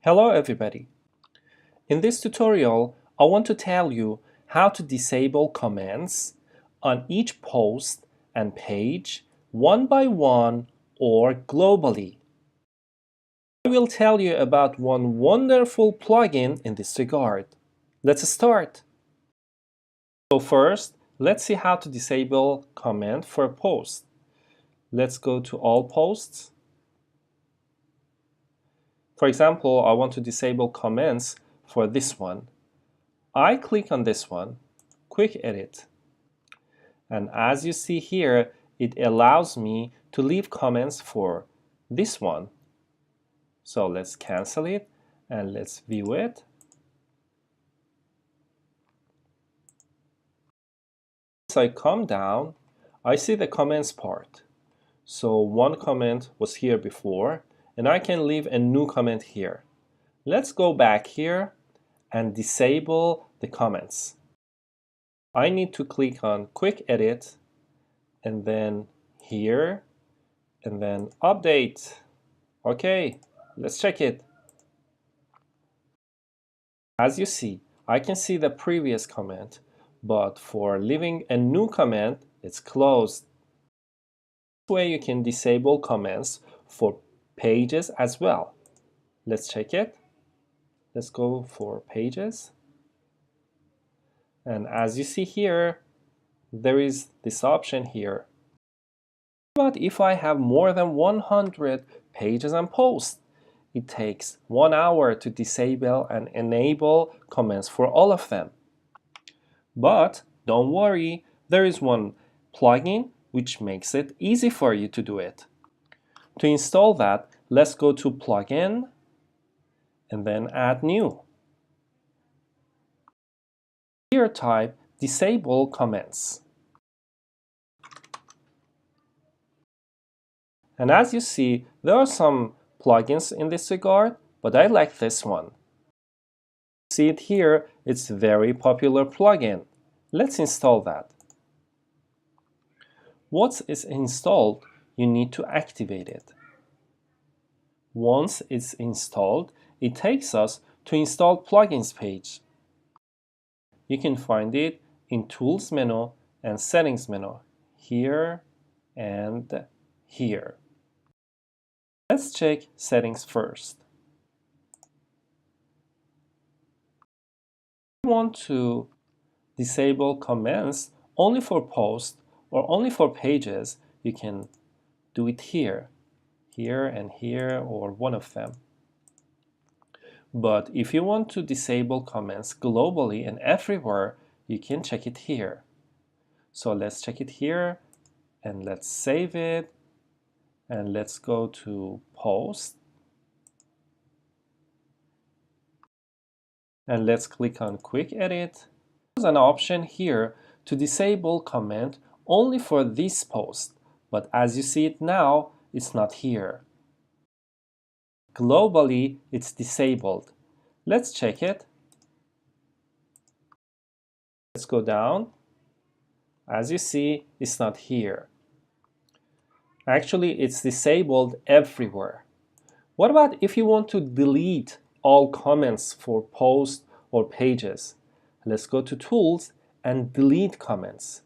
Hello everybody! In this tutorial, I want to tell you how to disable comments on each post and page one by one or globally. I will tell you about one wonderful plugin in this regard. Let's start! So first, let's see how to disable comment for a post. Let's go to all posts. For example, I want to disable comments for this one. I click on this one, quick edit, and as you see here, it allows me to leave comments for this one. So let's cancel it and let's view it. As I come down, I see the comments part. So one comment was here before, and I can leave a new comment here. Let's go back here and disable the comments. I need to click on quick edit and then here and then update. Okay, let's check it. As you see, I can see the previous comment, but for leaving a new comment, it's closed. This way you can disable comments for pages as well. Let's check it. Let's go for pages. And as you see here, there is this option here. But if I have more than 100 pages and posts, it takes 1 hour to disable and enable comments for all of them. But don't worry, there is one plugin which makes it easy for you to do it. To install that, let's go to Plugin and then Add New. Here type Disable Comments. And as you see, there are some plugins in this regard, but I like this one. See it here, it's a very popular plugin. Let's install that. Once it's installed, you need to activate it. Once it's installed, it takes us to Install Plugins page. You can find it in Tools menu and Settings menu, here and here. Let's check Settings first. If you want to disable comments only for posts or only for pages, you can do it here and here, or one of them. But if you want to disable comments globally and everywhere, you can check it here. So let's check it here and let's save it. And let's go to Post. And let's click on Quick Edit. There's an option here to disable comment only for this post, but as you see it now, it's not here. Globally, it's disabled. Let's check it. Let's go down. As you see, it's not here. Actually, it's disabled everywhere. What about if you want to delete all comments for posts or pages? Let's go to Tools and Delete Comments.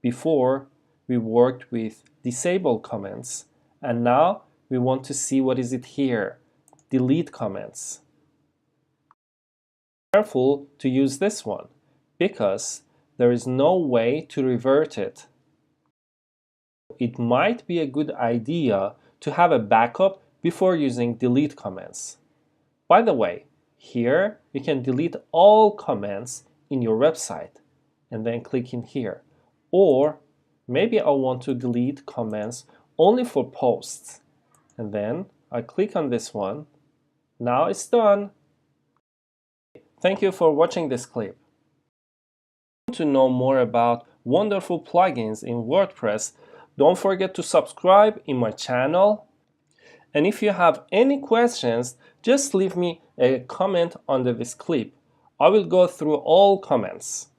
Before, we worked with Disable Comments, and now we want to see what is it here, Delete Comments. Be careful to use this one, because there is no way to revert it. It might be a good idea to have a backup before using delete comments. By the way, here you can delete all comments in your website and then click in here. Or maybe I want to delete comments only for posts. And then I click on this one. Now it's done. Thank you for watching this clip. To know more about wonderful plugins in WordPress, don't forget to subscribe in my channel. And if you have any questions, just leave me a comment under this clip. I will go through all comments.